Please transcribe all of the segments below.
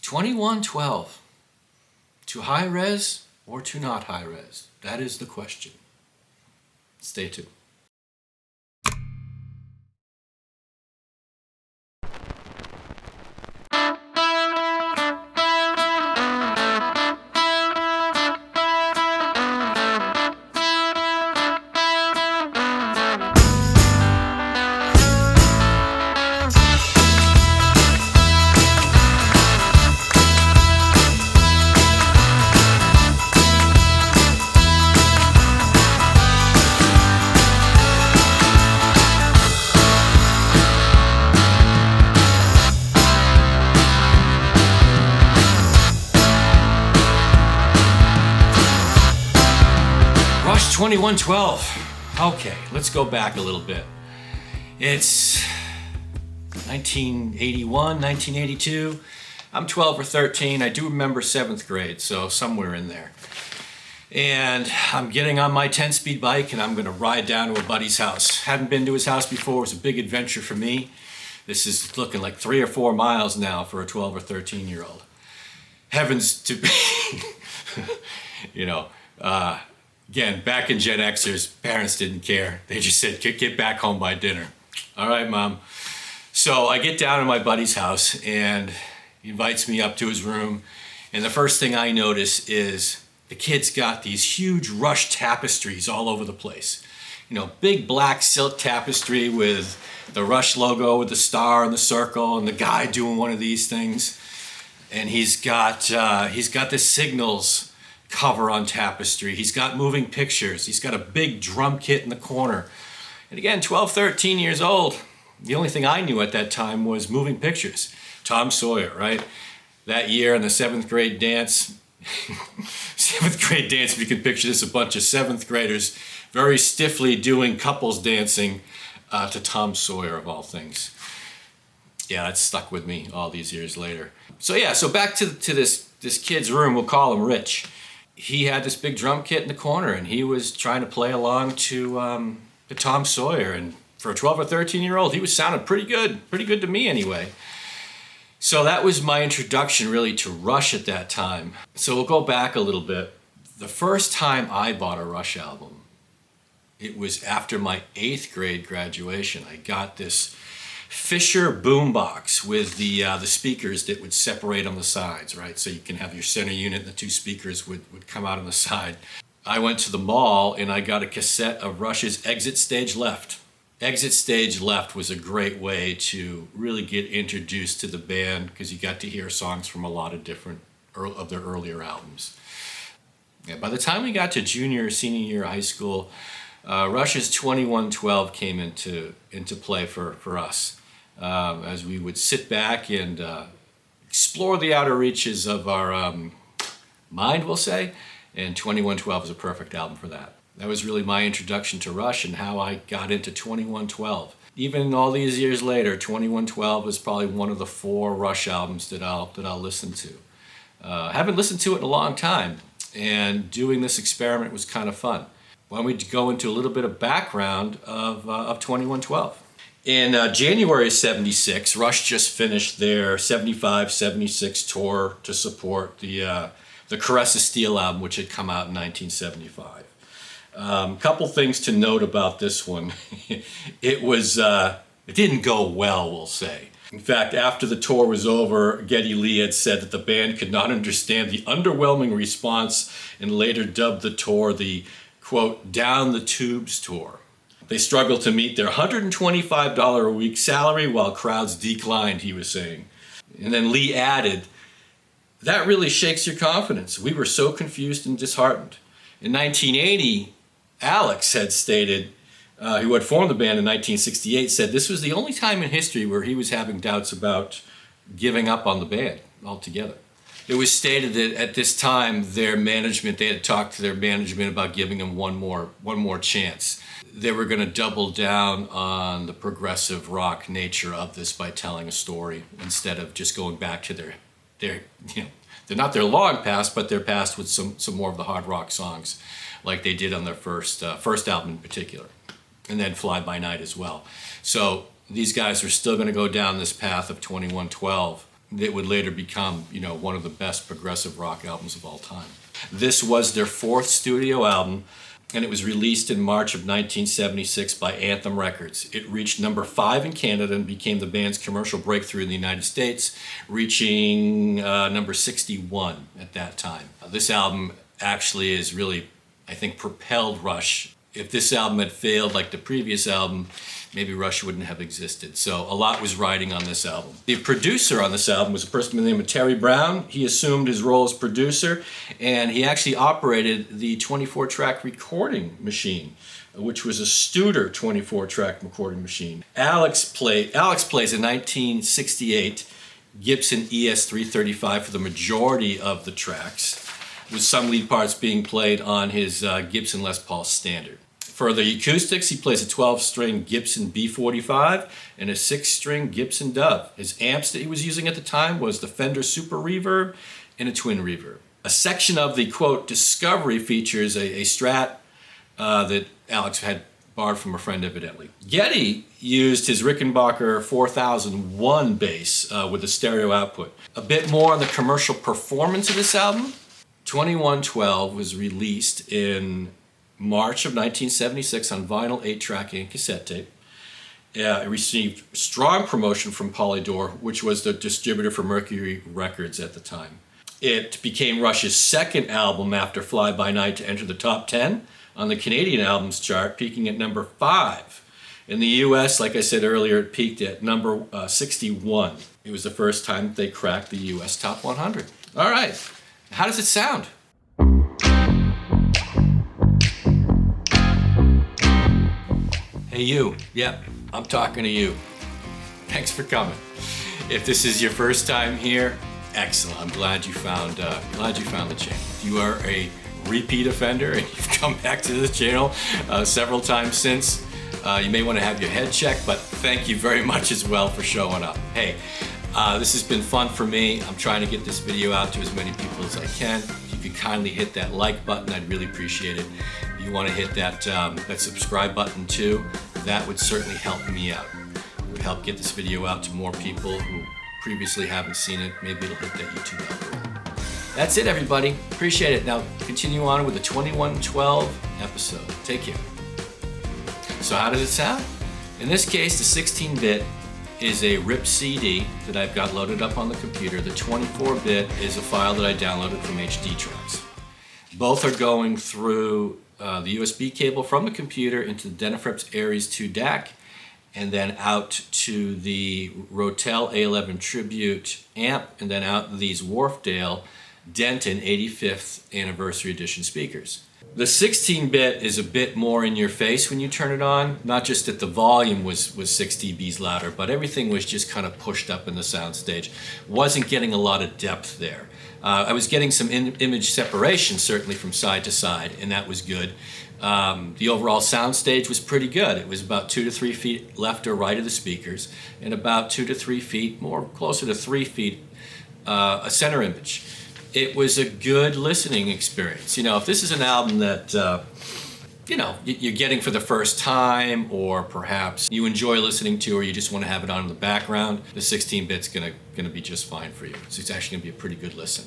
2112. To high res or to not high res? That is the question. Stay tuned. Rush 2112. Okay, let's go back a little bit. It's 1981, 1982. I'm 12 or 13. I do remember 7th grade, so somewhere in there. And I'm getting on my 10-speed bike and I'm gonna ride down to a buddy's house. Hadn't been to his house before. It was a big adventure for me. This is looking like 3 or 4 miles now for a 12 or 13-year-old. Heavens to be, you know, again, back in Gen Xers, parents didn't care. They just said, get back home by dinner. All right, Mom. So I get down to my buddy's house and he invites me up to his room. And the first thing I notice is the kid's got these huge Rush tapestries all over the place. You know, big black silk tapestry with the Rush logo with the star and the circle and the guy doing one of these things. And he's got the Signals cover on tapestry. He's got moving pictures. He's got a big drum kit in the corner. And again, 12, 13 years old. The only thing I knew at that time was moving pictures. Tom Sawyer, right? That year in the 7th grade dance, 7th grade dance, if you can picture this, a bunch of 7th graders very stiffly doing couples dancing to Tom Sawyer of all things. Yeah, that stuck with me all these years later. So yeah, so back to this kid's room, we'll call him Rich. He had this big drum kit in the corner and he was trying to play along to Tom Sawyer. And for a 12 or 13-year-old, he was sounding pretty good to me anyway. So that was my introduction really to Rush at that time. So we'll go back a little bit. The first time I bought a Rush album, it was after my 8th grade graduation. I got this Fisher boombox with the speakers that would separate on the sides, right? So you can have your center unit and the 2 speakers would come out on the side. I went to the mall and I got a cassette of Rush's Exit Stage Left. Exit Stage Left was a great way to really get introduced to the band because you got to hear songs from a lot of different of their earlier albums. Yeah, by the time we got to junior or senior year of high school, Rush's 2112 came into play for us. As we would sit back and explore the outer reaches of our mind, we'll say, and 2112 is a perfect album for that. That was really my introduction to Rush and how I got into 2112. Even all these years later, 2112 is probably one of the 4 Rush albums that I'll listen to. Haven't listened to it in a long time, and doing this experiment was kind of fun. Why don't we go into a little bit of background of 2112. In January of '76, Rush just finished their 75-76 tour to support the Caress of Steel album, which had come out in 1975. Couple things to note about this one. It didn't go well, we'll say. In fact, after the tour was over, Geddy Lee had said that the band could not understand the underwhelming response and later dubbed the tour the, quote, Down the Tubes tour. They struggled to meet their $125 a week salary while crowds declined, he was saying. And then Lee added, that really shakes your confidence. We were so confused and disheartened. In 1980, Alex had stated, who had formed the band in 1968, said this was the only time in history where he was having doubts about giving up on the band altogether. It was stated that at this time, they had talked to their management about giving them one more chance. They were going to double down on the progressive rock nature of this by telling a story instead of just going back to their they're not their long past, but their past with some more of the hard rock songs, like they did on their first album in particular, and then Fly By Night as well. So these guys are still going to go down this path of 2112. that would later become, one of the best progressive rock albums of all time. This was their 4th studio album, and it was released in March of 1976 by Anthem Records. It reached number 5 in Canada and became the band's commercial breakthrough in the United States, reaching number 61 at that time. This album actually is really, I think, propelled Rush. If this album had failed like the previous album, maybe Rush wouldn't have existed. So a lot was riding on this album. The producer on this album was a person by the name of Terry Brown. He assumed his role as producer, and he actually operated the 24-track recording machine, which was a Studer 24-track recording machine. Alex plays a 1968 Gibson ES-335 for the majority of the tracks, with some lead parts being played on his Gibson Les Paul Standard. For the acoustics, he plays a 12-string Gibson B45 and a 6-string Gibson Dove. His amps that he was using at the time was the Fender Super Reverb and a Twin Reverb. A section of the, quote, Discovery features a Strat that Alex had borrowed from a friend, evidently. Geddy used his Rickenbacker 4001 bass with a stereo output. A bit more on the commercial performance of this album. 2112 was released in March of 1976 on vinyl, 8-track, and cassette tape. It received strong promotion from Polydor, which was the distributor for Mercury Records at the time. It became Rush's 2nd album after Fly By Night to enter the top 10 on the Canadian albums chart, peaking at number 5. In the US, like I said earlier, it peaked at number 61. It was the first time they cracked the US top 100. All right, how does it sound? Hey you, yep, I'm talking to you. Thanks for coming. If this is your first time here, excellent. I'm glad you found the channel. If you are a repeat offender and you've come back to the channel several times since, you may want to have your head checked, but thank you very much as well for showing up. Hey, this has been fun for me. I'm trying to get this video out to as many people as I can. If you could kindly hit that like button, I'd really appreciate it. If you want to hit that subscribe button too, that would certainly help me out. It would help get this video out to more people who previously haven't seen it. Maybe it'll hit that YouTube algorithm. That's it, everybody. Appreciate it. Now continue on with the 2112 episode. Take care. So how does it sound? In this case, the 16-bit is a RIP CD that I've got loaded up on the computer. The 24-bit is a file that I downloaded from HDTracks. Both are going through the USB cable from the computer into the Denafrips Aries 2 DAC, and then out to the Rotel A11 Tribute amp, and then out these Wharfdale Denton 85th Anniversary Edition speakers. The 16-bit is a bit more in your face when you turn it on, not just that the volume was 6 dBs louder, but everything was just kind of pushed up in the soundstage. Wasn't getting a lot of depth there. I was getting some image separation, certainly from side to side, and that was good. The overall soundstage was pretty good. It was about 2 to 3 feet left or right of the speakers, and about 2 to 3 feet, more closer to 3 feet, a center image. It was a good listening experience. You know, if this is an album that you're getting for the first time, or perhaps you enjoy listening to, or you just want to have it on in the background, the 16-bit's gonna be just fine for you. So it's actually gonna be a pretty good listen.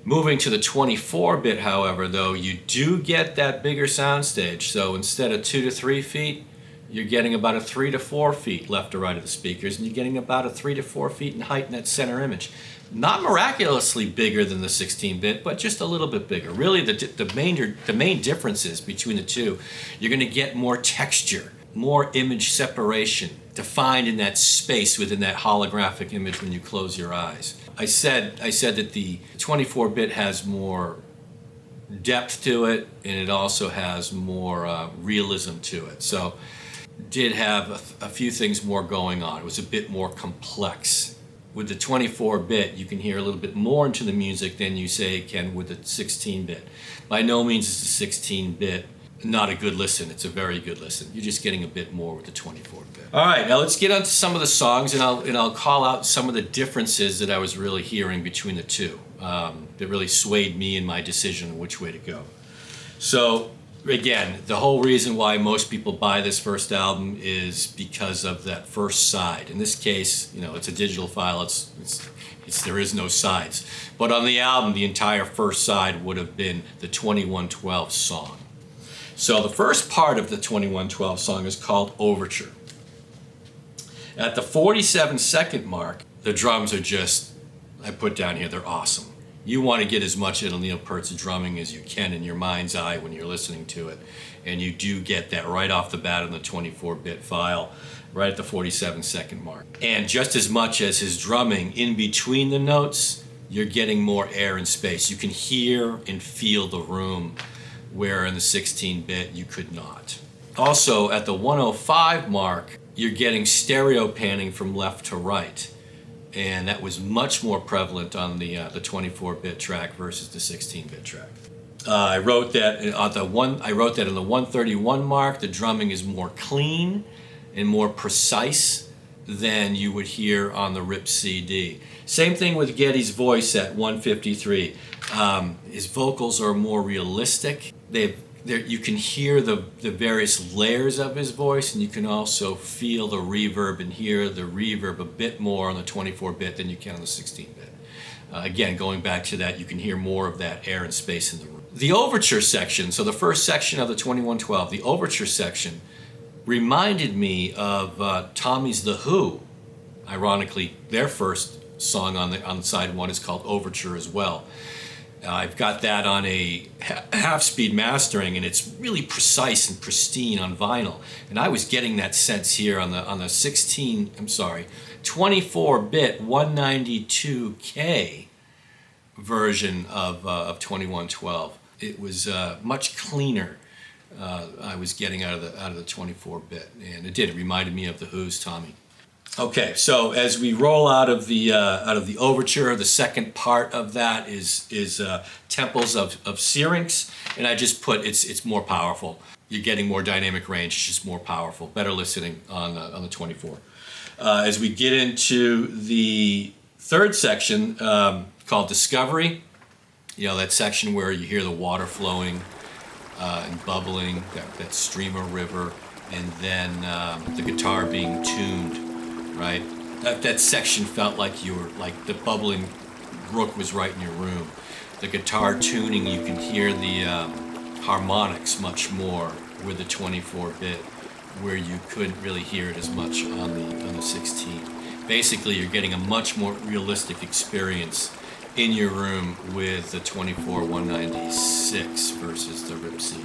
Moving to the 24-bit, however, though, you do get that bigger soundstage. So instead of 2 to 3 feet, you're getting about a 3 to 4 feet left or right of the speakers, and you're getting about a 3 to 4 feet in height in that center image. Not miraculously bigger than the 16-bit, but just a little bit bigger. Really, the main differences between the two, you're going to get more texture, more image separation defined in that space within that holographic image when you close your eyes. I said that the 24-bit has more depth to it, and it also has more realism to it. So, did have a few things more going on. It was a bit more complex. With the 24-bit, you can hear a little bit more into the music than you can with the 16-bit. By no means is the 16-bit not a good listen. It's a very good listen. You're just getting a bit more with the 24-bit. All right, now let's get on to some of the songs, and I'll call out some of the differences that I was really hearing between the two that really swayed me in my decision on which way to go. So, again, the whole reason why most people buy this first album is because of that first side. In this case, it's a digital file. It's There is no sides. But on the album, the entire first side would have been the 2112 song. So the first part of the 2112 song is called Overture. At the 47-second mark, the drums are just, I put down here, they're awesome. You want to get as much Neil Peart's drumming as you can in your mind's eye when you're listening to it. And you do get that right off the bat on the 24-bit file, right at the 47-second mark. And just as much as his drumming in between the notes, you're getting more air and space. You can hear and feel the room, where in the 16-bit you could not. Also, at the 105 mark, you're getting stereo panning from left to right. And that was much more prevalent on the 24-bit track versus the 16-bit track. I wrote that on the 131 mark. The drumming is more clean and more precise than you would hear on the RIP CD. Same thing with Geddy's voice at 153. His vocals are more realistic. You can hear the various layers of his voice, and you can also feel the reverb and hear the reverb a bit more on the 24-bit than you can on the 16-bit. Again, going back to that, you can hear more of that air and space in the room. The overture section, so the first section of the 2112, the overture section, reminded me of Tommy's The Who. Ironically, their first song on side one is called Overture as well. I've got that on a half-speed mastering, and it's really precise and pristine on vinyl. And I was getting that sense here on the 24-bit 192K version of 2112. It was much cleaner. I was getting out of the 24-bit, and it did. It reminded me of the Who's Tommy. Okay, so as we roll out of the overture, the second part of that is Temples of Syrinx, and I just put it's more powerful. You're getting more dynamic range. It's just more powerful. Better listening on the 24. As we get into the third section called Discovery, that section where you hear the water flowing and bubbling, that streamer river, and then the guitar being tuned. Right, that section felt like the bubbling brook was right in your room. The guitar tuning, you can hear the harmonics much more with the 24-bit, where you couldn't really hear it as much on the 16. Basically, you're getting a much more realistic experience in your room with the 24-196 versus the RIP CD.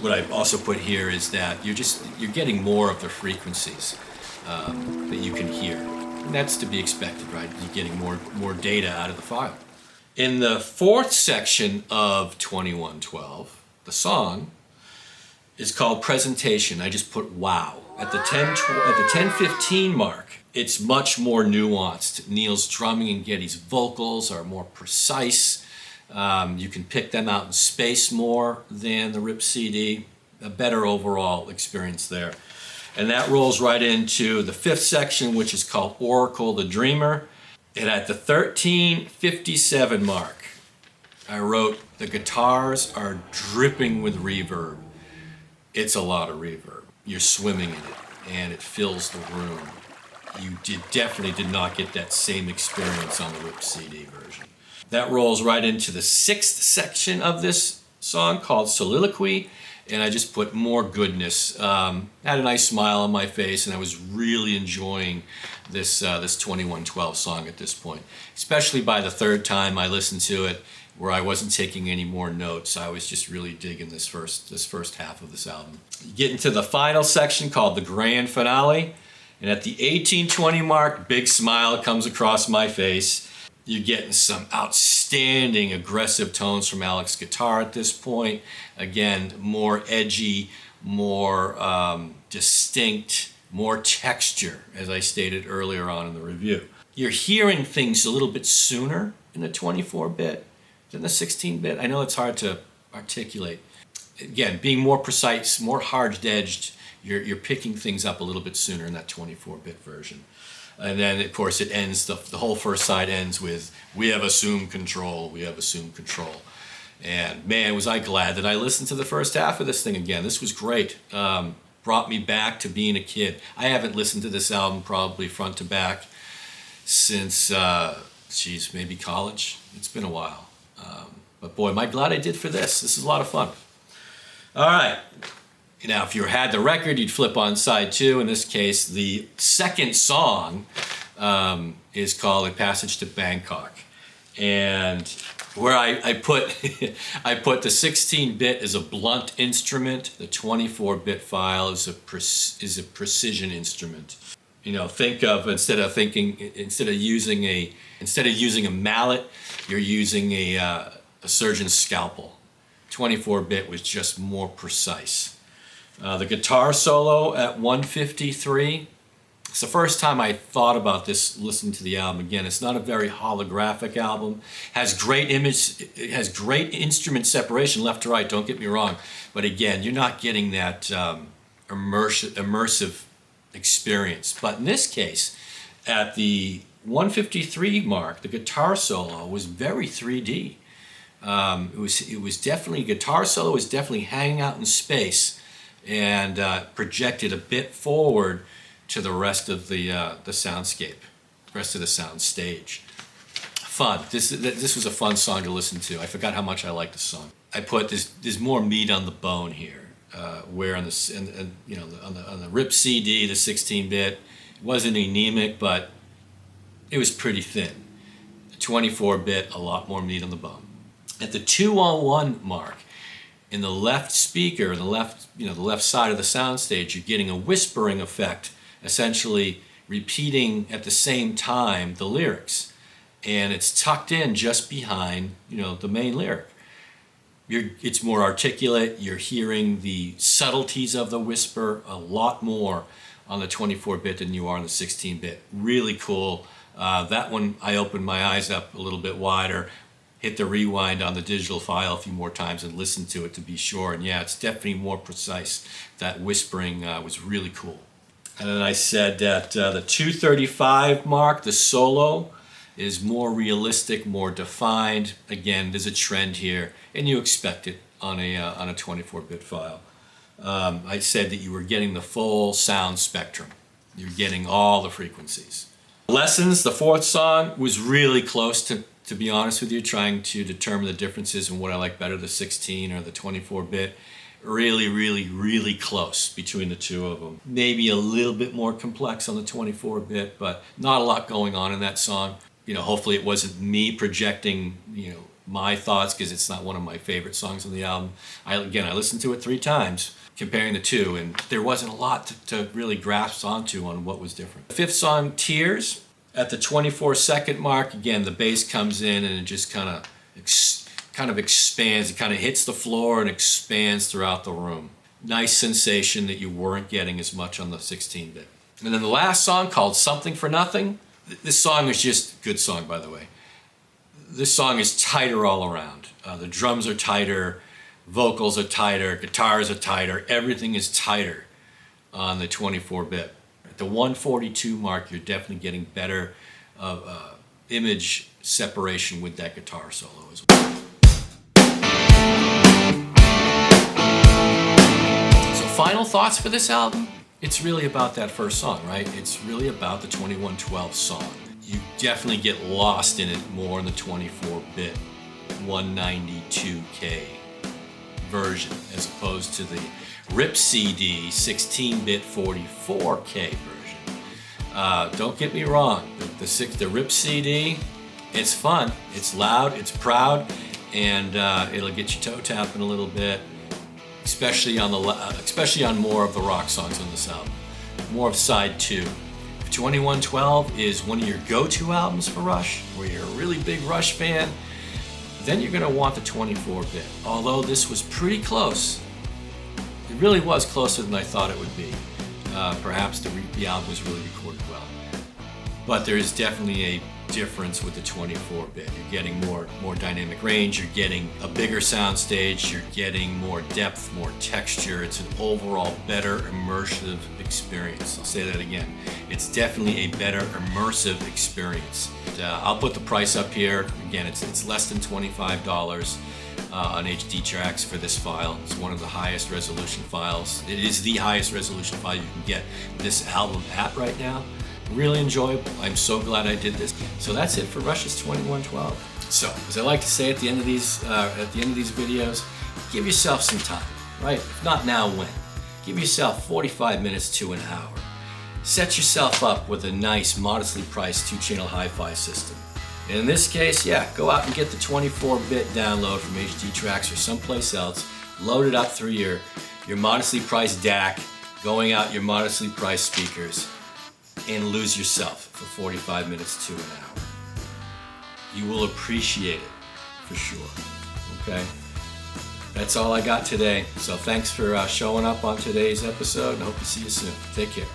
What I also put here is that you're getting more of the frequencies that you can hear. And that's to be expected, right? You're getting more data out of the file. In the fourth section of 2112, the song is called Presentation. I just put wow. At the 10:15 mark, it's much more nuanced. Neil's drumming and Geddy's vocals are more precise. You can pick them out in space more than the RIP CD. A better overall experience there. And that rolls right into the fifth section, which is called Oracle the Dreamer. And at the 13:57 mark, I wrote, the guitars are dripping with reverb. It's a lot of reverb. You're swimming in it, and it fills the room. You definitely did not get that same experience on the RIP CD version. That rolls right into the sixth section of this song called Soliloquy. And I just put more goodness. Had a nice smile on my face, and I was really enjoying this 2112 song at this point. Especially by the third time I listened to it, where I wasn't taking any more notes. I was just really digging this first half of this album. You get into the final section called the Grand Finale, and at the 1820 mark, big smile comes across my face. You're getting some outstanding aggressive tones from Alex's guitar at this point. Again, more edgy, more distinct, more texture, as I stated earlier on in the review. You're hearing things a little bit sooner in the 24-bit than the 16-bit. I know it's hard to articulate. Again, being more precise, more hard-edged, you're picking things up a little bit sooner in that 24-bit version. And then, of course, it ends, the whole first side ends with, we have assumed control, we have assumed control. And man, was I glad that I listened to the first half of this thing again. This was great. Brought me back to being a kid. I haven't listened to this album probably front to back since geez, maybe college. It's been a while. But boy, am I glad I did for this. This is a lot of fun. All right. Now, if you had the record, you'd flip on side 2. In this case, the second song is called A Passage to Bangkok. And where I put I put the 16-bit as a blunt instrument, the 24-bit file is a precision instrument. You know, think of instead of using a mallet, you're using a surgeon's scalpel. 24-bit was just more precise. The guitar solo at 153. It's the first time I thought about this listening to the album. Again, it's not a very holographic album. Has great image, it has great instrument separation left to right, don't get me wrong. But again, you're not getting that immersive experience. But in this case, at the 153 mark, the guitar solo was very 3D. It was definitely, guitar solo was definitely hanging out in space and projected a bit forward to the rest of the soundscape, rest of the sound stage. Fun. This was a fun song to listen to. I forgot how much I liked the song. I put there's more meat on the bone here. Where on the RIP CD, the 16-bit, it wasn't anemic, but it was pretty thin. The 24-bit, a lot more meat on the bone. At the 2:01 mark, in the left speaker, the left side of the soundstage, you're getting a whispering effect, essentially repeating at the same time the lyrics, and it's tucked in just behind the main lyric. It's more articulate. You're hearing the subtleties of the whisper a lot more on the 24-bit than you are on the 16-bit. Really cool. That one, I opened my eyes up a little bit wider, hit the rewind on the digital file a few more times and listened to it to be sure. And yeah, it's definitely more precise. That whispering was really cool. And then I said that the 235 mark, the solo, is more realistic, more defined. Again, there's a trend here, and you expect it on a 24-bit file. I said that you were getting the full sound spectrum. You're getting all the frequencies. Lessons, the 4th song, was really close to be honest with you, trying to determine the differences in what I like better, the 16 or the 24-bit. Really, really, really close between the two of them. Maybe a little bit more complex on the 24-bit, but not a lot going on in that song. Hopefully it wasn't me projecting, my thoughts, because it's not one of my favorite songs on the album. I listened to it 3 times, comparing the two, and there wasn't a lot to really grasp onto on what was different. The 5th song, Tears, at the 24-second mark, again, the bass comes in and it just kind of expands. It kind of hits the floor and expands throughout the room. Nice sensation that you weren't getting as much on the 16-bit. And then the last song, called Something for Nothing. This song is just a good song, by the way. This song is tighter all around. The drums are tighter, vocals are tighter, guitars are tighter, everything is tighter on the 24-bit. At the 142 mark, you're definitely getting better image separation with that guitar solo as well. So final thoughts for this album? It's really about that first song, right? It's really about the 2112 song. You definitely get lost in it more in the 24-bit 192K version as opposed to the RIP CD 16-bit 44K version. Don't get me wrong, the RIP CD, it's fun, it's loud, it's proud, and it'll get you toe tapping a little bit, especially on more of the rock songs on this album, more of side 2. If 2112 is one of your go-to albums for Rush, where you're a really big Rush fan, then you're going to want the 24-bit. Although this was pretty close. It really was closer than I thought it would be. Perhaps the album was really recorded well. But there is definitely a difference with the 24-bit. You're getting more dynamic range, you're getting a bigger sound stage, you're getting more depth, more texture. It's an overall better immersive experience. I'll say that again. It's definitely a better immersive experience. I'll put the price up here. Again, it's less than $25 on HDTracks for this file. It's one of the highest resolution files. It is the highest resolution file you can get this album at right now. Really enjoyable. I'm so glad I did this. So that's it for Rush's 2112. So, as I like to say at the end of these videos, give yourself some time, right? If not now, when? Give yourself 45 minutes to an hour. Set yourself up with a nice, modestly priced 2-channel hi-fi system. And in this case, yeah, go out and get the 24-bit download from HDTracks or someplace else. Load it up through your modestly priced DAC, going out your modestly priced speakers, and lose yourself for 45 minutes to an hour. You will appreciate it, for sure, okay? That's all I got today. So thanks for showing up on today's episode, and I hope to see you soon. Take care.